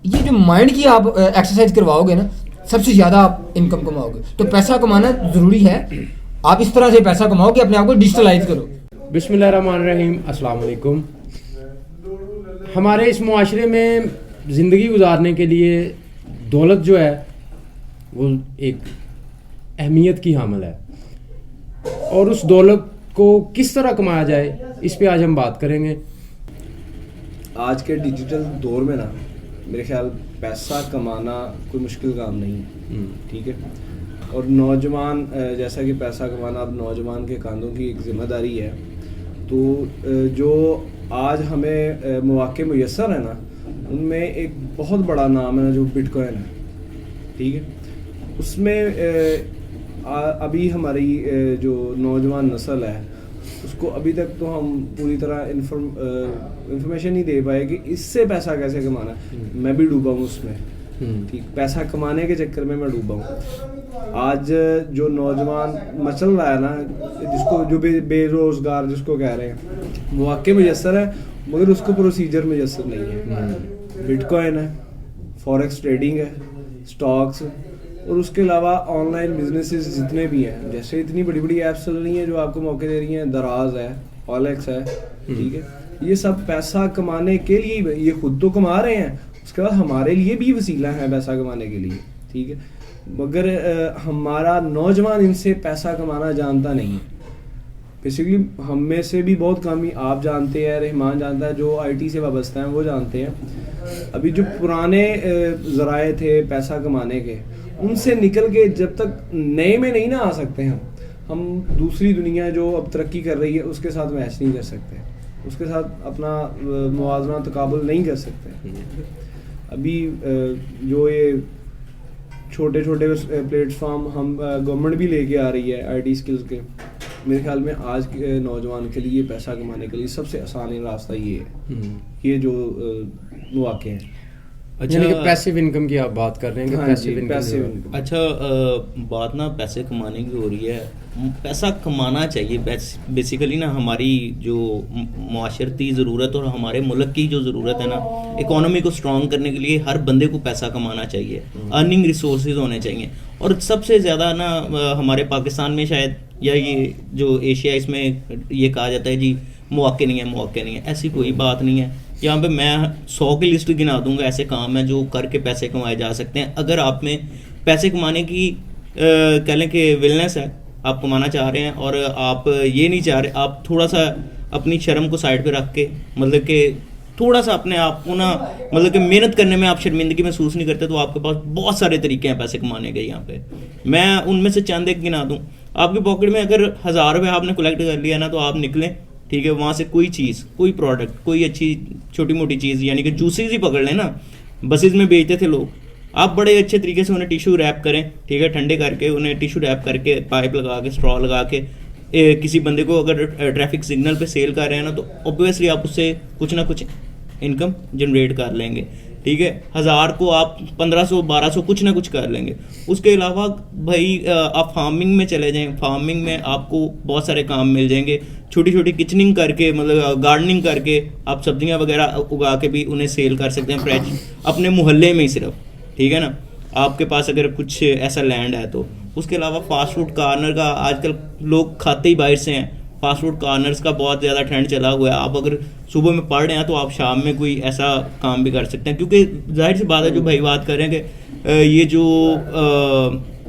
ये जो माइंड की आप एक्सरसाइज करवाओगे ना, सबसे ज़्यादा आप इनकम कमाओगे। तो पैसा कमाना ज़रूरी है, आप इस तरह से पैसा कमाओ कि अपने आप को डिजिटलाइज करो। बिस्मिल्लाहिर्रहमानिर्रहीम, अस्सलाम वालेकुम। हमारे इस मुआशरे में ज़िंदगी गुजारने के लिए दौलत जो है वो एक अहमियत की हामिल है, और उस दौलत को किस तरह कमाया जाए इस पे आज हम बात करेंगे। आज के डिजिटल दौर में ना मेरे ख्याल पैसा कमाना कोई मुश्किल काम नहीं है, ठीक है। और नौजवान, जैसा कि पैसा कमाना अब नौजवान के कांधों की एक ज़िम्मेदारी है, तो जो आज हमें मौके मुयस्सर है ना, उनमें एक बहुत बड़ा नाम है जो बिटकॉइन है, ठीक है। उसमें अभी हमारी जो नौजवान नस्ल है उसको अभी तक तो हम पूरी तरह इंफॉर्मेशन नहीं दे पाए कि इससे पैसा कैसे कमाना है। मैं भी डूबा हूँ उसमें, ठीक, पैसा कमाने के चक्कर में मैं डूबा हूँ। आज जो नौजवान मचल रहा है ना, जिसको जो बेरोजगार जिसको कह रहे हैं, मौके मुयस्सर है मगर उसको प्रोसीजर मुयस्सर नहीं है। बिटकॉइन है, फॉरेक्स ट्रेडिंग है, स्टॉक्स, और उसके अलावा ऑनलाइन बिजनेसेस जितने भी हैं, जैसे इतनी बड़ी बड़ी ऐप्स चल रही हैं जो आपको मौके दे रही हैं, दराज है, OLX है, ठीक है। ये सब पैसा कमाने के लिए, ये खुद तो कमा रहे हैं, उसके बाद हमारे लिए भी वसीला है पैसा कमाने के लिए, ठीक है। मगर हमारा नौजवान इनसे पैसा कमाना जानता नहीं है। बेसिकली हम में से भी बहुत कम ही, आप जानते हैं, रहमान जानता है, जो IT से वाबस्ता हैं वो जानते हैं। अभी जो पुराने ज़राए थे पैसा कमाने के, उनसे निकल के जब तक नए में नहीं ना आ सकते हम दूसरी दुनिया जो अब तरक्की कर रही है उसके साथ मैच नहीं कर सकते, उसके साथ अपना मुवाजना तकाबुल नहीं कर सकते। अभी जो ये छोटे छोटे प्लेटफॉर्म हम गवर्नमेंट भी लेके आ रही है IT स्किल्स के, मेरे ख्याल में आज के नौजवान के लिए पैसा कमाने के लिए सबसे आसान रास्ता ये है, ये जो मौके हैं। अच्छा, पैसिव इनकम की आप बात कर रहे हैं कि पैसिव इनकम। अच्छा, बात ना पैसे कमाने की हो रही है। पैसा कमाना चाहिए बेसिकली ना, हमारी जो मुआशरती ज़रूरत और हमारे मुल्क की जो ज़रूरत है ना, इकोनॉमी को स्ट्रॉन्ग करने के लिए हर बंदे को पैसा कमाना चाहिए, अर्निंग रिसोर्सेज होने चाहिए। और सबसे ज़्यादा ना हमारे पाकिस्तान में शायद, या ये जो एशिया, इसमें ये कहा जाता है जी मौके नहीं है, मौके नहीं है। ऐसी कोई बात नहीं है। यहाँ पे मैं 100 की लिस्ट गिना दूंगा ऐसे काम है जो करके पैसे कमाए जा सकते हैं। अगर आप में पैसे कमाने की कह लें कि विलनेस है, आप कमाना चाह रहे हैं, और आप ये नहीं चाह रहे, आप थोड़ा सा अपनी शर्म को साइड पे रख के, मतलब कि थोड़ा सा अपने आप को ना, मतलब कि मेहनत करने में आप शर्मिंदगी महसूस नहीं करते, तो आपके पास बहुत सारे तरीके हैं पैसे कमाने के। यहाँ पे मैं उनमें से चंद एक गिना दूँ। आपकी पॉकेट में अगर 1000 रुपये आपने कलेक्ट कर लिया ना, तो आप निकलें, ठीक है, वहाँ से कोई चीज़, कोई प्रोडक्ट, कोई अच्छी छोटी मोटी चीज़, यानी कि जूसेस ही पकड़ लें ना, बसेस में बेचते थे लोग, आप बड़े अच्छे तरीके से उन्हें टिश्यू रैप करें, ठीक है, ठंडे करके उन्हें टिश्यू रैप करके, पाइप लगा के, स्ट्रॉ लगा के, किसी बंदे को अगर ट्रैफिक सिग्नल पे सेल कर रहे हैं ना, तो ऑब्वियसली आप उससे कुछ ना कुछ इनकम जनरेट कर लेंगे, ठीक है। 1000 को आप 1500 1200 कुछ ना कुछ कर लेंगे। उसके अलावा भाई आप फार्मिंग में चले जाएं, फार्मिंग में आपको बहुत सारे काम मिल जाएंगे, छोटी छोटी किचनिंग करके, मतलब गार्डनिंग करके आप सब्जियां वगैरह उगा के भी उन्हें सेल कर सकते हैं फ्रेश, अपने मोहल्ले में ही सिर्फ, ठीक है ना, आपके पास अगर कुछ ऐसा लैंड है तो। उसके अलावा फास्ट फूड कॉर्नर का आजकल लोग खाते ही बाहर से हैं, फास्ट फूड कॉर्नर्स का बहुत ज़्यादा ट्रेंड चला हुआ है। आप अगर सुबह में पढ़ रहे हैं तो आप शाम में कोई ऐसा काम भी कर सकते हैं, क्योंकि जाहिर सी बात है, जो भाई बात कर रहे हैं कि ये जो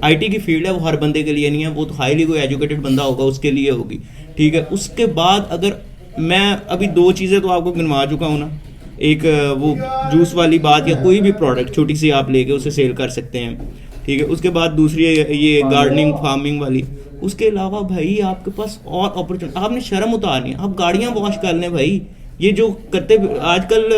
IT की फील्ड है वो हर बंदे के लिए नहीं है, वो तो हाईली कोई एजुकेटेड बंदा होगा उसके लिए होगी, ठीक है। उसके बाद अगर मैं अभी 2 चीज़ें तो आपको गिनवा चुका हूँ ना, एक वो जूस वाली बात, या कोई भी प्रोडक्ट छोटी सी आप लेके उसे सेल कर सकते हैं, ठीक है। उसके बाद दूसरी ये गार्डनिंग, फार्मिंग वाली। उसके अलावा भाई आपके पास और अपॉर्चुनिटी, आपने शर्म उतारनी है, आप गाड़ियाँ वॉश कर लें भाई। ये जो करते आजकल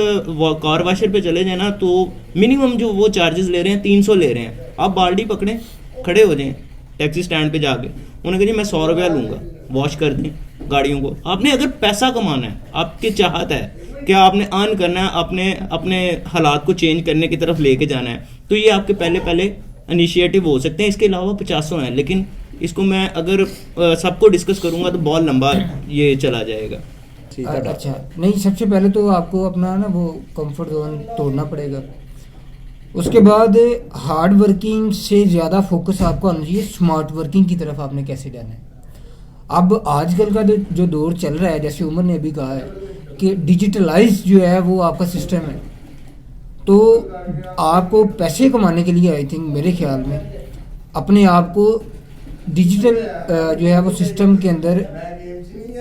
कार वॉशर पे चले जाए ना, तो मिनिमम जो वो चार्जेस ले रहे हैं 300 ले रहे हैं। आप बाल्टी पकड़ें, खड़े हो जाएं टैक्सी स्टैंड पे जाके, उन्हें कहिए मैं 100 रुपया लूँगा, वॉश कर दें गाड़ियों को। आपने अगर पैसा कमाना है, आपकी चाहत है कि आपने अर्न करना है, अपने हालात को चेंज करने की तरफ लेके जाना है, तो ये आपके पहले इनिशिएटिव हो सकते हैं। इसके अलावा 50 हैं, लेकिन इसको मैं अगर सबको डिस्कस करूंगा तो बहुत लंबा ये चला जाएगा। अच्छा, नहीं, सबसे पहले तो आपको अपना ना वो कंफर्ट जोन तोड़ना पड़ेगा, उसके बाद हार्ड वर्किंग से ज़्यादा फोकस आपको आना चाहिए स्मार्ट वर्किंग की तरफ, आपने कैसे जाना है। अब आजकल का जो दौर चल रहा है, जैसे उमर ने अभी कहा है कि डिजिटलाइज जो है वो आपका सिस्टम है, तो आपको पैसे कमाने के लिए आई थिंक मेरे ख्याल में अपने आप को डिजिटल जो है वो सिस्टम के अंदर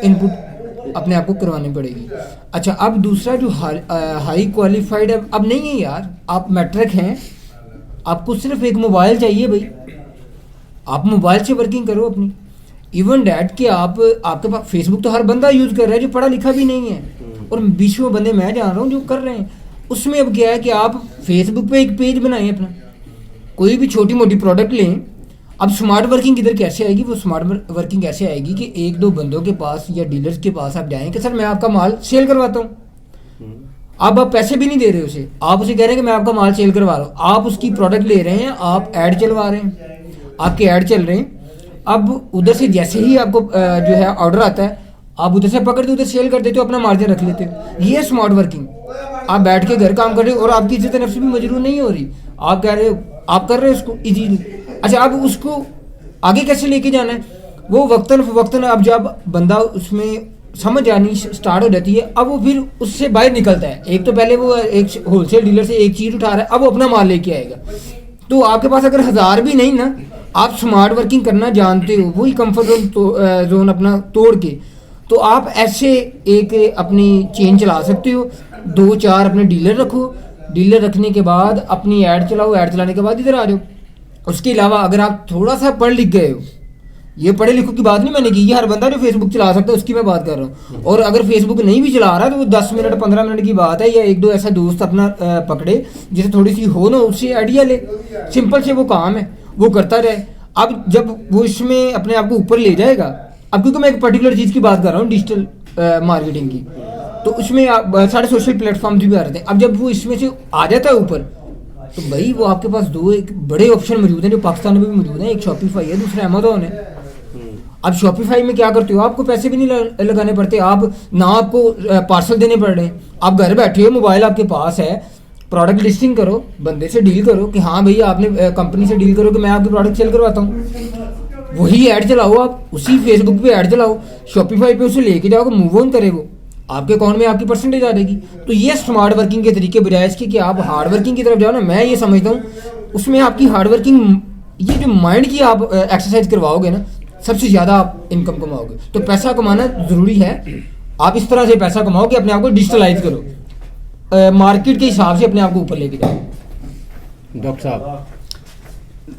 इनपुट अपने आप को करवानी पड़ेगी। अच्छा, अब दूसरा जो हाई क्वालिफाइड अब नहीं है यार, आप मैट्रिक हैं, आपको सिर्फ एक मोबाइल चाहिए भाई, आप मोबाइल से वर्किंग करो अपनी। इवन डैट कि आपके पास फेसबुक तो हर बंदा यूज़ कर रहा है जो पढ़ा लिखा भी नहीं है, और बीसों बंदे मैं जान रहा हूँ जो कर रहे हैं। उसमें अब क्या है कि आप फेसबुक पे एक पेज बनाएं अपना, कोई भी छोटी मोटी प्रोडक्ट लें। अब स्मार्ट वर्किंग किधर कैसे आएगी, वो स्मार्ट वर्किंग कैसे आएगी कि एक दो बंदों के पास या डीलर्स के पास आप जाएं कि सर मैं आपका माल सेल करवाता हूँ। अब आप पैसे भी नहीं दे रहे उसे, आप उसे कह रहे हैं कि मैं आपका माल सेल करवा रहा हूँ, आप उसकी प्रोडक्ट ले रहे हैं, आप ऐड चलवा रहे हैं, आपके ऐड चल रहे हैं। अब उधर से जैसे ही आपको जो है ऑर्डर आता है, आप उधर से पकड़ के उधर सेल कर देते हो, अपना मार्जिन रख लेते हो। ये स्मार्ट वर्किंग, आप बैठ के घर काम कर रहे हो और आपकी इज्जत नफ्स भी मजरूर नहीं हो रही, आप कह रहे हो आप कर रहे हो उसको इजीली। अच्छा, अब उसको आगे कैसे लेके जाना है, वो वक्तन अब जब बंदा उसमें समझ आनी स्टार्ट हो जाती है, अब वो फिर उससे बाहर निकलता है। एक तो पहले वो एक होलसेल डीलर से एक चीज़ उठा रहा है, अब वो अपना माल लेके आएगा। तो आपके पास अगर 1000 भी नहीं ना, आप स्मार्ट वर्किंग करना जानते हो, वही कंफर्ट जोन अपना तोड़ के, तो आप ऐसे एक अपनी चेन चला सकते हो। 2-4 अपने डीलर रखो, डीलर रखने के बाद अपनी ऐड चलाओ, ऐड चलाने के बाद इधर आ जाओ। उसके अलावा अगर आप थोड़ा सा पढ़ लिख गए हो, ये पढ़े लिखो की बात नहीं मैंने की, ये हर बंदा जो फेसबुक चला सकता है उसकी मैं बात कर रहा हूँ। और अगर फेसबुक नहीं भी चला रहा तो वो 10 मिनट 15 मिनट की बात है, या एक दो ऐसा दोस्त अपना पकड़े जिसे थोड़ी सी हो ना, उससे आइडिया ले, सिंपल से वो काम है वो करता रहे। अब जब वो इसमें अपने आप को ऊपर ले जाएगा, अब क्योंकि मैं एक पर्टिकुलर चीज़ की बात कर रहा हूँ डिजिटल मार्केटिंग की, तो उसमें सारे सोशल प्लेटफॉर्म्स भी आ रहे थे। अब जब वो इसमें से आ जाता है ऊपर, तो भाई वो आपके पास दो एक बड़े ऑप्शन मौजूद हैं जो पाकिस्तान में भी मौजूद हैं, एक शॉपिफाई है, दूसरा अमेज़ॉन है। अब शॉपिफाई में क्या करते हो, आपको पैसे भी नहीं लगाने पड़ते, आप ना आपको पार्सल देने पड़ रहे, आप घर बैठे हो, मोबाइल आपके पास है, प्रोडक्ट लिस्टिंग करो, बंदे से डील करो कि हाँ भैया आपने कंपनी से डील करो कि मैं आपकी प्रोडक्ट सेल करवाता हूँ, वही ऐड चलाओ, आप उसी फेसबुक पे ऐड चलाओ, शॉपिफाई पे उसे लेके जाओगे, मूव ऑन करे वो, आपके अकाउंट में आपकी परसेंटेज आ जाएगी। तो ये स्मार्ट वर्किंग के तरीके बजाय इसके कि आप हार्ड वर्किंग की तरफ जाओ ना, मैं ये समझता हूँ उसमें आपकी हार्ड वर्किंग, ये जो माइंड की आप एक्सरसाइज करवाओगे ना, सबसे ज़्यादा आप इनकम कमाओगे। तो पैसा कमाना ज़रूरी है, आप इस तरह से पैसा कमाओ कि अपने आप को डिजिटलाइज करो, मार्केट के हिसाब से अपने आप को ऊपर लेके जाओ। डॉक्टर साहब,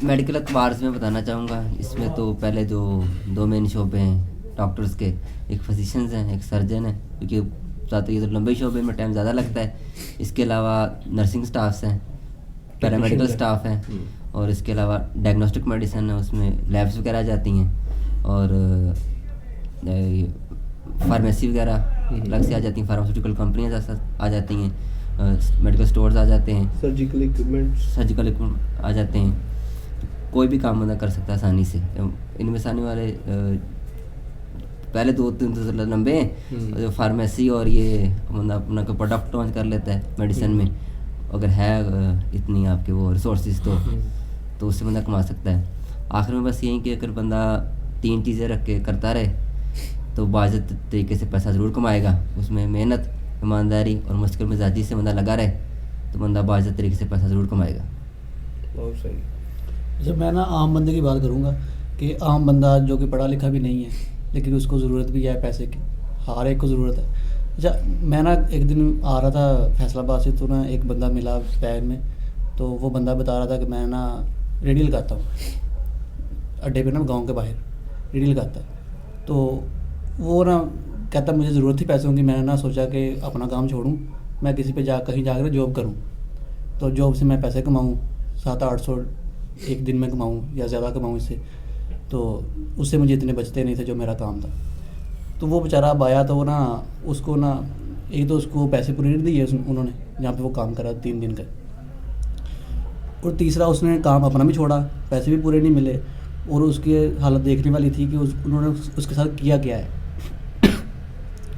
मेडिकल अखबार में बताना चाहूँगा, इसमें तो पहले जो 2 मेन शोबे हैं डॉक्टर्स के, एक फिजिशियंस हैं, एक सर्जन है, क्योंकि ज़्यादा ये तो लंबे शोबे में टाइम ज़्यादा लगता है। इसके अलावा नर्सिंग स्टाफ्स हैं, पैरामेडिकल स्टाफ हैं, और इसके अलावा डायग्नोस्टिक मेडिसिन है, उसमें लैब्स वगैरह आ जाती हैं, और फार्मेसी वगैरह अलग से आ जाती हैं, फार्मास्यूटिकल कंपनियाँ आ जाती हैं, मेडिकल स्टोर्स आ जाते हैं, सर्जिकल इक्विपमेंट आ जाते हैं। कोई भी काम बंदा कर सकता है आसानी से। इनमें से आने वाले पहले 2-3 तो लंबे हैं, जो फार्मेसी और ये बंदा अपना कोई प्रोडक्ट लॉन्च कर लेता है मेडिसिन में, अगर है इतनी आपके वो रिसोर्सेज तो उससे बंदा कमा सकता है। आखिर में बस यही कि अगर बंदा 3 चीज़ें रख के करता रहे तो बाज़त तरीके से पैसा ज़रूर कमाएगा। उसमें मेहनत, ईमानदारी और मुश्किल मिजाजी से बंदा लगा रहे तो बंदा बाज़त तरीके से पैसा ज़रूर कमाएगा। बहुत सही। जब मैं ना आम बंदे की बात करूँगा कि आम बंदा जो कि पढ़ा लिखा भी नहीं है लेकिन उसको ज़रूरत भी है पैसे की, हर एक को ज़रूरत है। अच्छा, मैं ना एक दिन आ रहा था फैसलाबाद से, तो ना एक बंदा मिला बैग में, तो वो बंदा बता रहा था कि मैं ना रेडी लगाता हूँ अड्डे पे ना, गांव के बाहर रेडी लगाता है। तो वो ना कहता मुझे ज़रूरत थी पैसों की, मैंने ना सोचा कि अपना काम छोड़ूं, मैं किसी पे कहीं जाकर जॉब करूं, तो जॉब से मैं पैसे कमाऊं, 700-800 एक दिन में कमाऊं या ज़्यादा कमाऊं इससे, तो उससे मुझे इतने बचते नहीं थे जो मेरा काम था। तो वो बेचारा अब आया, तो वो ना उसको ना एक तो उसको पैसे पूरे नहीं दिए उन्होंने जहाँ पे वो काम करा 3 दिन का, और तीसरा उसने काम अपना भी छोड़ा, पैसे भी पूरे नहीं मिले, और उसकी हालत देखने वाली थी कि उन्होंने उसके साथ किया क्या है।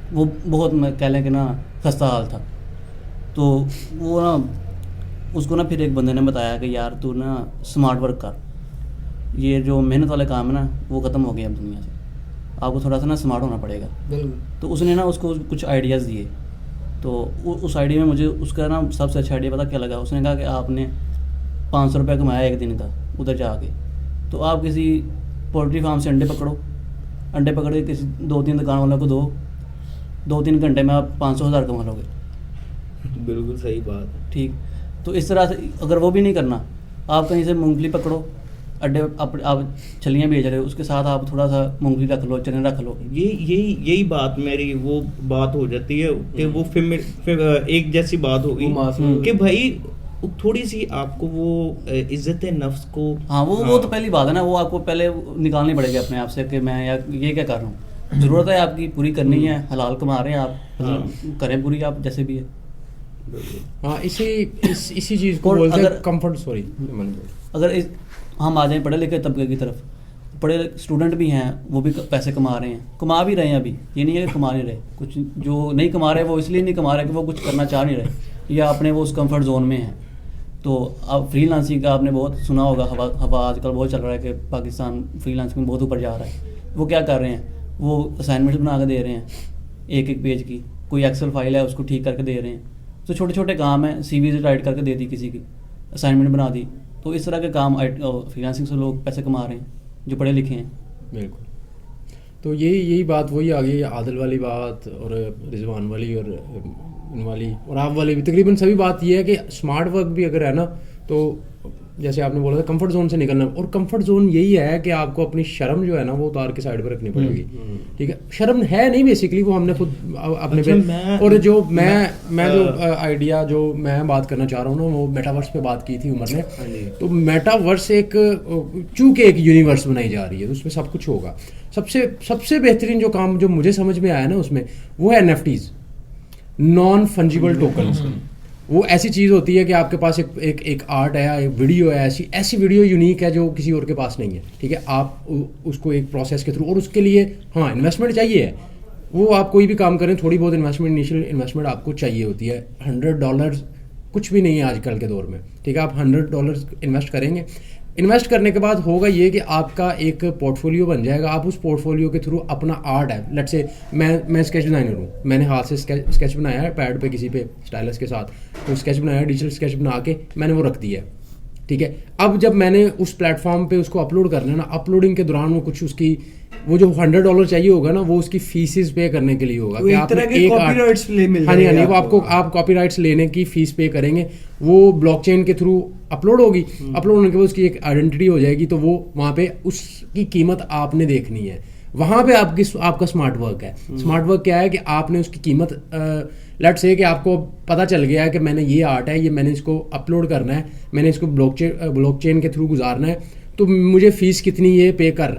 वो बहुत, मैं कह लें कि ना खस्ता हाल था। तो वो ना उसको ना फिर एक बंदे ने बताया कि यार तू ना स्मार्ट वर्क कर, ये जो मेहनत वाले काम है ना वो ख़त्म हो गए अब दुनिया से, आपको थोड़ा सा ना स्मार्ट होना पड़ेगा। बिल्कुल। तो उसने ना उसको कुछ आइडियाज़ दिए, तो उस आइडिया में मुझे उसका ना सबसे अच्छा आइडिया पता क्या लगा। उसने कहा कि आपने 500 रुपये कमाया एक दिन का उधर जाके, तो आप किसी पोल्ट्री फार्म से अंडे पकड़ो, अंडे पकड़ के किसी 2-3 दुकान वालों को दो, 2-3 घंटे में आप 500,000 कमा लोगे। बिल्कुल सही बात है। ठीक, तो इस तरह से अगर वो भी नहीं करना, आप कहीं से मूंगफली पकड़ो, अड्डे आप छलियाँ बेच रहे हो, उसके साथ आप थोड़ा सा मूंगफली रख लो, चने रख लो। यही बात मेरी वो बात हो जाती है कि वो फिर एक जैसी बात होगी कि भाई थोड़ी सी आपको वो इज्जत नफ्स को, हाँ वो तो पहली बात है ना, वो आपको पहले निकालनी पड़ेगी अपने आप से कि मैं यार ये क्या कर रहा हूँ। ज़रूरत है आपकी पूरी करनी है, हलाल कमा रहे हैं आप, करें पूरी आप जैसे भी है। हाँ, इसी चीज़ को और बोलते हैं अगर- कंफर्ट। सॉरी, अगर हम आ जाएं पढ़े लिखे तबके की तरफ, पढ़े स्टूडेंट भी हैं, वो भी पैसे कमा रहे हैं, कमा भी रहे हैं अभी, ये नहीं है कि कमा नहीं रहे। कुछ जो नहीं कमा रहे वो इसलिए नहीं कमा रहे कि वो कुछ करना चाह नहीं रहे या अपने वो उस कंफर्ट जोन में हैं। तो अब फ्रीलांसिंग का आपने बहुत सुना होगा, हवा आजकल बहुत चल रहा है कि पाकिस्तान फ्रीलांसिंग में बहुत ऊपर जा रहा है। वो क्या कर रहे हैं, वो असाइनमेंट बना के दे रहे हैं एक पेज की, कोई एक्सेल फाइल है उसको ठीक करके दे रहे हैं। तो छोटे छोटे काम हैं, CV राइट करके दे दी किसी की, असाइनमेंट बना दी। तो इस तरह के काम फ्रीलांसिंग से लोग पैसे कमा रहे हैं जो पढ़े लिखे हैं। बिल्कुल। तो यही बात वही आ गई, आदिल वाली बात और रिजवान वाली और इन वाली और आप वाली भी, तकरीबन सभी बात ये है कि स्मार्ट वर्क भी अगर है ना, तो जैसे आपने बोला था कंफर्ट जोन से निकलना, और कंफर्ट जोन यही है कि आपको अपनी शर्म जो है ना वो उतार के साइड पर रखनी पड़ेगी। ठीक है, शर्म है नहीं बेसिकली, वो हमने खुद अपने पे, और जो मैं जो आइडिया जो मैं बात करना चाह रहा हूँ ना, वो मेटावर्स पे बात की थी उमर ने। तो मेटावर्स एक चूंकि एक यूनिवर्स बनाई जा रही है, तो उसमें सब कुछ होगा। सबसे बेहतरीन जो काम जो मुझे समझ में आया ना उसमें, वो है NFTs, नॉन फंजिबल टोकन्स। वो ऐसी चीज़ होती है कि आपके पास एक आर्ट है, एक वीडियो है, ऐसी वीडियो यूनिक है जो किसी और के पास नहीं है। ठीक है, आप उसको एक प्रोसेस के थ्रू, और उसके लिए हाँ इन्वेस्टमेंट चाहिए है। वो आप कोई भी काम करें, थोड़ी बहुत इन्वेस्टमेंट, इनिशियल इन्वेस्टमेंट आपको चाहिए होती है। $100 कुछ भी नहीं है आजकल के दौर में। ठीक है, आप $100 इन्वेस्ट करेंगे, इन्वेस्ट करने के बाद होगा ये कि आपका एक पोर्टफोलियो बन जाएगा। आप उस पोर्टफोलियो के थ्रू अपना आर्ट है, लेट्स से मैं स्केच डिज़ाइनर हूँ, मैंने हाथ से स्केच बनाया है पैड पे किसी पे स्टाइलस के साथ, तो स्केच बनाया, डिजिटल स्केच बना के मैंने वो रख दिया है। ठीक है, अब जब मैंने उस प्लेटफॉर्म पे उसको अपलोड करना है ना, अपलोडिंग के दौरान वो कुछ उसकी वो जो $100 चाहिए होगा ना, वो उसकी फीसिस पे करने के लिए होगा। वो एक तरह के कॉपीराइट्स मिल जाएंगे। वो आपको आप कॉपीराइट्स लेने की फीस पे करेंगे, वो ब्लॉकचेन के थ्रू अपलोड होगी। अपलोड होने के बाद उसकी एक आइडेंटिटी हो जाएगी, तो वो वहाँ पे उसकी कीमत आपने देखनी है। वहाँ पे आपका स्मार्ट वर्क है। स्मार्ट वर्क क्या है कि आपने उसकी कीमत, लेट्स से कि आपको पता चल गया है कि मैंने ये आर्ट है, ये मैंने इसको अपलोड करना है, मैंने इसको ब्लॉकचेन के थ्रू गुजारना है, तो मुझे फीस कितनी ये पे कर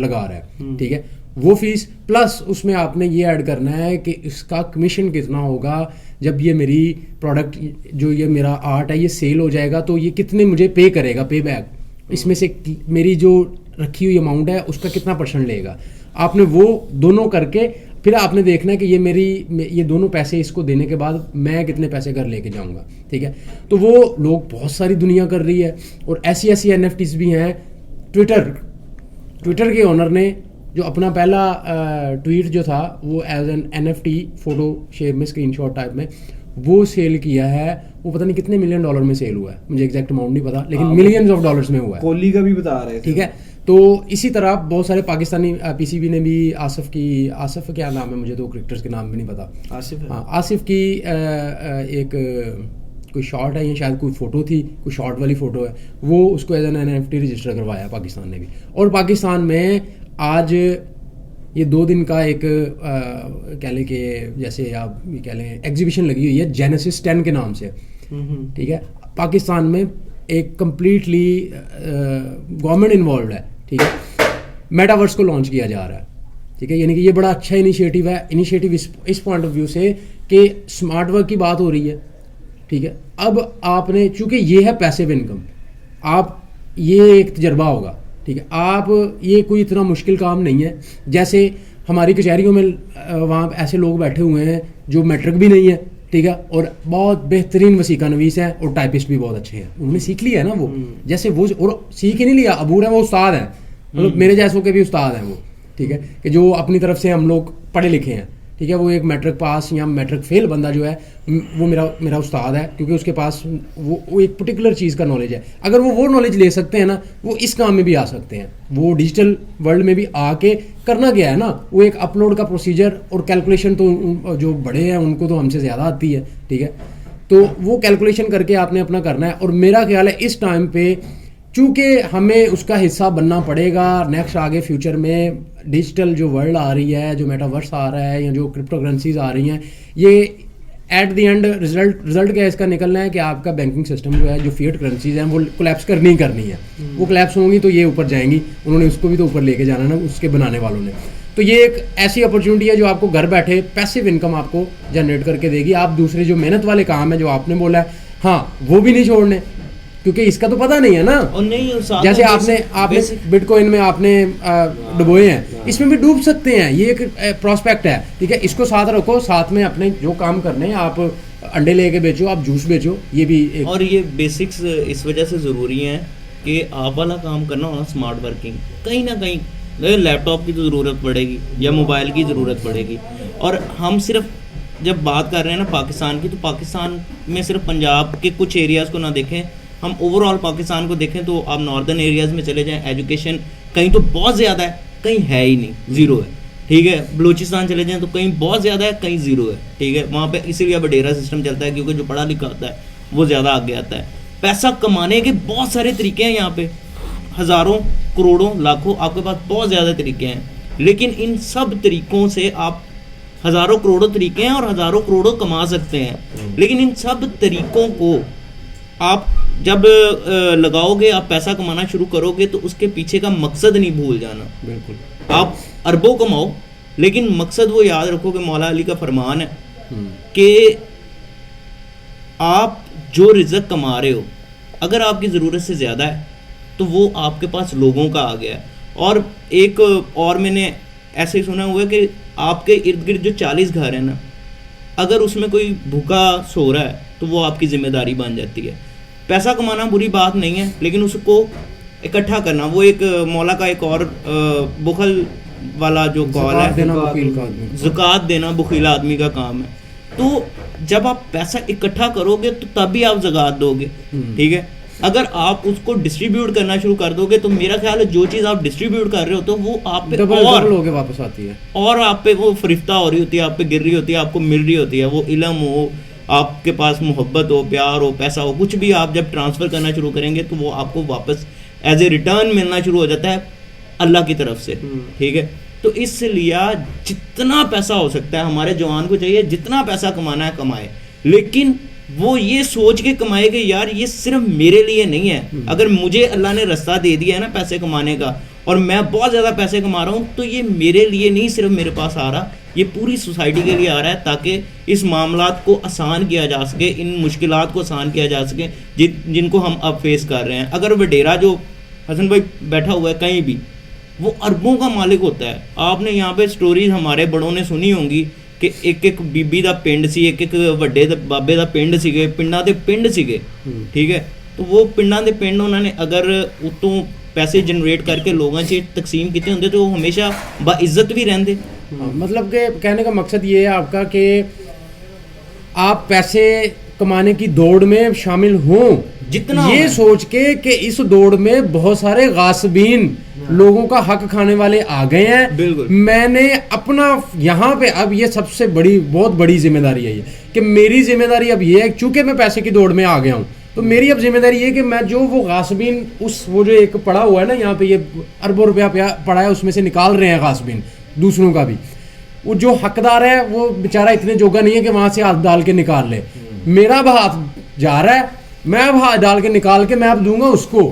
लगा रहा है। ठीक है, वो फीस प्लस उसमें आपने ये ऐड करना है कि इसका कमीशन कितना होगा जब ये मेरी प्रोडक्ट, जो ये मेरा आर्ट है, ये सेल हो जाएगा, तो ये कितने मुझे पे करेगा, पे बैक, इसमें से मेरी जो रखी हुई अमाउंट है उसका कितना % लेगा। आपने वो दोनों करके फिर आपने देखना है कि ये दोनों पैसे इसको देने के बाद मैं कितने पैसे घर लेके जाऊंगा। ठीक है, तो वो लोग बहुत सारी दुनिया कर रही है, और ऐसी NFTs भी हैं। ट्विटर के ओनर ने जो अपना पहला ट्वीट जो था वो as an NFT photo share में, स्क्रीनशॉट टाइप में वो सेल किया है। वो पता नहीं कितने $1 मिलियन में सेल हुआ है, मुझे एग्जैक्ट अमाउंट नहीं पता, लेकिन $मिलियंस में हुआ है। कोहली का भी बता रहे थे। ठीक है, तो इसी तरह बहुत सारे पाकिस्तानी PCB ने भी आसिफ क्या नाम है, मुझे तो क्रिकेटर्स के नाम भी नहीं पता। आसिफ की एक कोई शॉट है, या शायद कोई फ़ोटो थी, कोई शॉट वाली फ़ोटो है, वो उसको एज एन NFT रजिस्टर करवाया पाकिस्तान ने भी। और पाकिस्तान में आज ये 2 दिन का एक कह लें कि जैसे आप ये कह लें एग्जीबिशन लगी हुई है जेनेसिस 10 के नाम से। ठीक है, पाकिस्तान में एक कम्प्लीटली गवर्नमेंट इन्वॉल्व है। ठीक है, मेटावर्स को लॉन्च किया जा रहा है। ठीक है, यानी कि ये बड़ा अच्छा इनिशिएटिव है। इनिशिएटिव इस पॉइंट ऑफ व्यू से कि स्मार्ट वर्क की बात हो रही है। ठीक है, अब आपने, चूंकि ये है पैसिव इनकम, आप ये एक तजर्बा होगा। ठीक है, आप ये कोई इतना मुश्किल काम नहीं है। जैसे हमारी कचहरियों में वहाँ ऐसे लोग बैठे हुए हैं जो मैट्रिक भी नहीं है, ठीक है, और बहुत बेहतरीन वसीका नवीस है और टाइपिस्ट भी बहुत अच्छे हैं, उन्होंने सीख लिया है ना वो, जैसे वो और सीख ही नहीं लिया, अबूर है वो उस्ताद है, मतलब मेरे जैसों के भी उस्ताद हैं वो, ठीक है, कि जो अपनी तरफ से हम लोग पढ़े लिखे हैं, ठीक है, वो एक मैट्रिक पास या मैट्रिक फेल बंदा जो है वो मेरा उस्ताद है, क्योंकि उसके पास वो एक पर्टिकुलर चीज़ का नॉलेज है, अगर वो नॉलेज ले सकते हैं ना, वो इस काम में भी आ सकते हैं, वो डिजिटल वर्ल्ड में भी आके करना क्या है ना, वो एक अपलोड का प्रोसीजर और कैलकुलेशन तो जो बड़े हैं उनको तो हमसे ज़्यादा आती है, ठीक है, तो वो कैलकुलेशन करके आपने अपना करना है, और मेरा ख्याल है इस टाइम पे चूँकि हमें उसका हिस्सा बनना पड़ेगा, नेक्स्ट आगे फ्यूचर में डिजिटल जो वर्ल्ड आ रही है, जो मेटावर्स आ रहा है या जो क्रिप्टो करेंसीज आ रही हैं, ये एट द एंड रिजल्ट क्या इसका निकलना है कि आपका बैंकिंग सिस्टम जो है, जो फिएट करेंसीज हैं वो कोलैप्स करनी ही करनी है, वो कोलैप्स होंगी तो ये ऊपर जाएंगी, उन्होंने उसको भी तो ऊपर लेके जाना ना उसके बनाने वालों ने, तो ये एक ऐसी अपॉर्चुनिटी है जो आपको घर बैठे पैसिव इनकम आपको जनरेट करके देगी। आप दूसरे जो मेहनत वाले काम है जो आपने बोला है, हाँ वो भी नहीं छोड़ने, क्योंकि इसका तो पता नहीं है ना, और नहीं, और साथ जैसे में आपने बिटकॉइन में आपने डुबोए हैं, इसमें भी डूब सकते हैं, ये एक प्रोस्पेक्ट है, ठीक है, इसको साथ रखो, साथ में अपने जो काम करने हैं, आप अंडे लेके बेचो, आप जूस बेचो, ये भी एक और ये बेसिक्स इस वजह से ज़रूरी हैं कि आप वाला काम करना होना स्मार्ट वर्किंग, कहीं ना कहीं लैपटॉप की तो ज़रूरत पड़ेगी या मोबाइल की ज़रूरत पड़ेगी, और हम सिर्फ जब बात कर रहे हैं ना पाकिस्तान की, तो पाकिस्तान में सिर्फ पंजाब के कुछ एरियाज़ को ना देखें, हम ओवरऑल पाकिस्तान को देखें तो आप नॉर्दर्न एरियाज़ में चले जाएं, एजुकेशन कहीं तो बहुत ज़्यादा है, कहीं है ही नहीं, ज़ीरो है, ठीक है, बलूचिस्तान चले जाएं तो कहीं बहुत ज़्यादा है, कहीं ज़ीरो है, ठीक है, वहाँ पे इसीलिए बडेरा सिस्टम चलता है, क्योंकि जो पढ़ा लिखा होता है वो ज़्यादा आगे आता है। पैसा कमाने के बहुत सारे तरीके हैं यहाँ पे, हज़ारों करोड़ों लाखों आपके पास बहुत ज़्यादा तरीके हैं, लेकिन इन सब तरीक़ों से आप हज़ारों करोड़ों तरीके हैं और हज़ारों करोड़ों कमा सकते हैं, लेकिन इन सब तरीक़ों को आप जब लगाओगे, आप पैसा कमाना शुरू करोगे, तो उसके पीछे का मकसद नहीं भूल जाना। बिल्कुल, आप अरबों कमाओ, लेकिन मकसद वो याद रखो कि मौला अली का फरमान है कि आप जो रिज़्क कमा रहे हो, अगर आपकी ज़रूरत से ज़्यादा है तो वो आपके पास लोगों का आ गया है। और एक और मैंने ऐसे ही सुना हुआ है कि आपके इर्द गिर्द जो 40 घर हैं ना, अगर उसमें कोई भूखा सो रहा है तो वो आपकी जिम्मेदारी बन जाती है। पैसा कमाना बुरी बात नहीं है, लेकिन उसको इकट्ठा करना, वो एक मौला का एक और बुखल वाला जो कॉल है, ज़कात देना बुखीला आदमी का काम है। तो जब आप पैसा इकट्ठा करोगे तो तभी आप ज़कात दोगे, ठीक है। अगर आप उसको डिस्ट्रीब्यूट करना शुरू कर दोगे तो मेरा ख्याल है जो चीज़ आप डिस्ट्रीब्यूट कर रहे हो तो वो आप पे और लोगे वापस आती है, और आप पे वो फरिफ्ता हो रही होती है, आप पे गिर रही होती है, आपको मिल रही होती है। वो इल्म हो, आपके पास मोहब्बत हो, प्यार हो, पैसा हो, कुछ भी आप जब ट्रांसफ़र करना शुरू करेंगे तो वो आपको वापस एज ए रिटर्न मिलना शुरू हो जाता है अल्लाह की तरफ से, ठीक है। तो इसलिए जितना पैसा हो सकता है हमारे जवान को चाहिए जितना पैसा कमाना है कमाए, लेकिन वो ये सोच के कमाए कि यार ये सिर्फ मेरे लिए नहीं है। अगर मुझे अल्लाह ने रास्ता दे दिया है ना पैसे कमाने का, और मैं बहुत ज़्यादा पैसे कमा रहा हूँ, तो ये मेरे लिए नहीं सिर्फ मेरे पास आ रहा, ये पूरी सोसाइटी के लिए आ रहा है, ताकि इस मामलात को आसान किया जा सके, इन मुश्किलात को आसान किया जा सके जिनको हम अब फेस कर रहे हैं। अगर वडेरा जो हसन भाई बैठा हुआ है कहीं भी, वो अरबों का मालिक होता है। आपने यहाँ पे स्टोरीज हमारे बड़ों ने सुनी होंगी कि एक एक बीबी का पिंड सी, एक एक ਵੱਡੇ बाबे का पिंड ਸੀਗੇ, ਪਿੰਡਾਂ ਦੇ ਪਿੰਡ ਸੀਗੇ, ठीक है। तो वो पिंडां ਦੇ ਪਿੰਡ उन्होंने अगर उतों पैसे जनरेट करके लोगों से तकसीम किए होंगे तो वो हमेशा बाइज्जत भी रहते। मतलब कि कहने का मकसद ये है आपका कि आप पैसे कमाने की दौड़ में शामिल हों, जितना ये सोच के कि इस दौड़ में बहुत सारे गासिबीन लोगों का हक खाने वाले आ गए हैं। बिल्कुल, मैंने अपना यहाँ पे अब ये सबसे बड़ी बहुत बड़ी जिम्मेदारी है ये कि मेरी जिम्मेदारी अब ये है, चूंकि मैं पैसे की दौड़ में आ गया हूँ, तो मेरी अब जिम्मेदारी ये कि मैं जो वो गासिबीन वो जो एक पड़ा हुआ है ना यहाँ पे, ये अरबों रुपया पड़ा है, उसमें से निकाल रहे हैं गासिबीन दूसरों का भी, वो जो हकदार है वो बेचारा इतने जोगा नहीं है कि वहाँ से हाथ डाल के निकाल ले। मेरा अब हाथ जा रहा है, मैं अब हाथ डाल के निकाल के मैं अब दूंगा उसको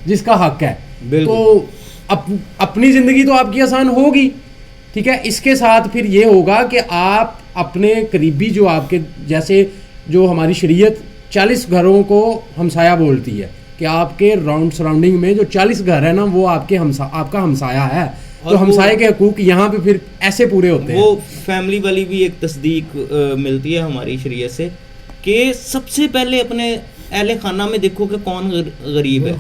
जिसका हक है। तो अपनी ज़िंदगी तो आपकी आसान होगी, ठीक है। इसके साथ फिर ये होगा कि आप अपने करीबी जो आपके जैसे जो हमारी शरीयत 40 घरों को हमसाया बोलती है कि आपके राउंड सराउंडिंग में जो 40 घर है ना वो आपका हमसाया है। तो हमसाये के हकूक यहाँ पे फिर ऐसे पूरे होते हैं। वो फैमिली वाली भी एक तस्दीक मिलती है हमारी शरीयत से कि सबसे पहले अपने अहले खाना में देखो कि कौन गरीब है,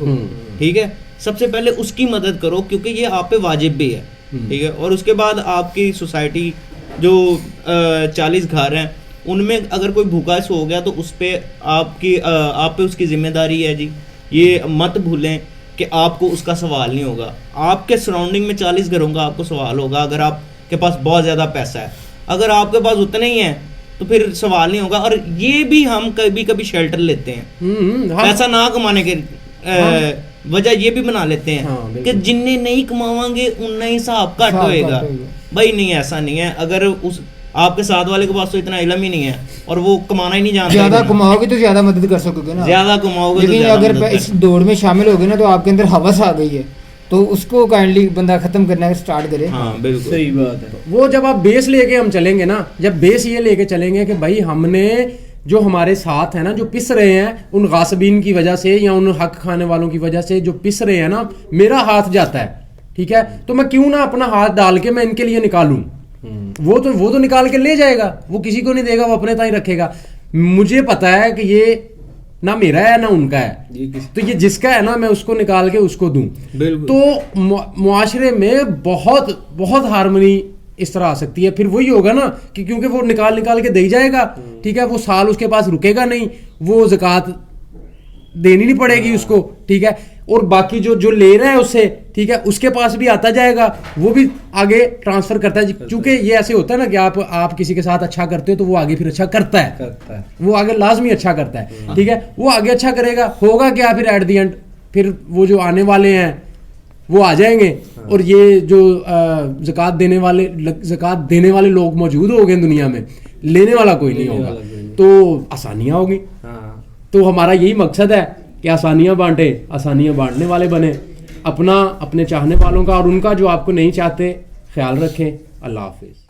ठीक है, सबसे पहले उसकी मदद करो क्योंकि ये आप पे वाजिब भी है, ठीक है। और उसके बाद आपकी सोसाइटी जो 40 घर हैं उनमें अगर कोई भूखा सो गया तो उस पे आप पे उसकी जिम्मेदारी है जी। ये मत भूलें कि आपको उसका सवाल नहीं होगा, आपके सराउंडिंग में 40 घरों का आपको सवाल होगा अगर आपके पास बहुत ज़्यादा पैसा है। अगर आपके पास उतना ही है तो फिर सवाल नहीं होगा। और ये भी हम कभी कभी शेल्टर लेते हैं, पैसा ना कमाने के वजह ये भी बना लेते हैं कि जिन्ने नहीं कमावांगे उतना ही हिसाब घट होएगा। भाई नहीं, ऐसा नहीं है। अगर उस आपके साथ वाले के पास तो इतना इल्म ही नहीं है और वो कमाना ही नहीं जानता, ज्यादा कमाओगे तो ज्यादा मदद कर सकोगे ना, ज्यादा कमाओगे लेकिन तो अगर इस दौड़ में शामिल हो गए ना तो आपके अंदर हवस आ गई है तो उसको काइंडली बंदा खत्म करना स्टार्ट करे। हाँ बिल्कुल सही बात है। वो जब आप बेस लेके हम चलेंगे ना, जब बेस ये लेके चलेंगे कि भाई हमने जो हमारे साथ है ना, जो पिस रहे हैं उन गासबीन की वजह से या उन हक खाने वालों की वजह से जो पिस रहे हैं ना, मेरा हाथ जाता है, ठीक है, तो मैं क्यों ना अपना हाथ डाल के मैं इनके लिए निकालूं। वो तो निकाल के ले जाएगा, वो किसी को नहीं देगा, वो अपने ताई रखेगा। मुझे पता है कि ये ना मेरा है ना उनका है, तो ये जिसका है ना मैं उसको निकाल के उसको दूं। तो मुआशरे में बहुत बहुत हार्मनी इस तरह आ सकती है। फिर वही होगा ना कि क्योंकि वो निकाल के दे जाएगा, ठीक है, वो साल उसके पास रुकेगा नहीं, वो ज़कात देनी नहीं पड़ेगी उसको, ठीक है, और बाकी जो ले रहा है उससे, ठीक है, उसके पास भी आता जाएगा, वो भी आगे ट्रांसफर करता है। क्योंकि ये ऐसे होता है ना कि आप किसी के साथ अच्छा करते हो तो वो आगे फिर अच्छा करता है, वो आगे लाजमी अच्छा करता है, ठीक है, वो आगे अच्छा करेगा। होगा क्या फिर एट द एंड, फिर वो जो आने वाले हैं वो आ जाएंगे और ये जो ज़कात देने वाले लोग मौजूद हो गए दुनिया में, लेने वाला कोई नहीं होगा, तो आसानियाँ होगी। तो हमारा यही मकसद है कि आसानियाँ बांटे, आसानियाँ बांटने वाले बने, अपना, अपने चाहने वालों का और उनका जो आपको नहीं चाहते ख्याल रखें। अल्लाह हाफिज़।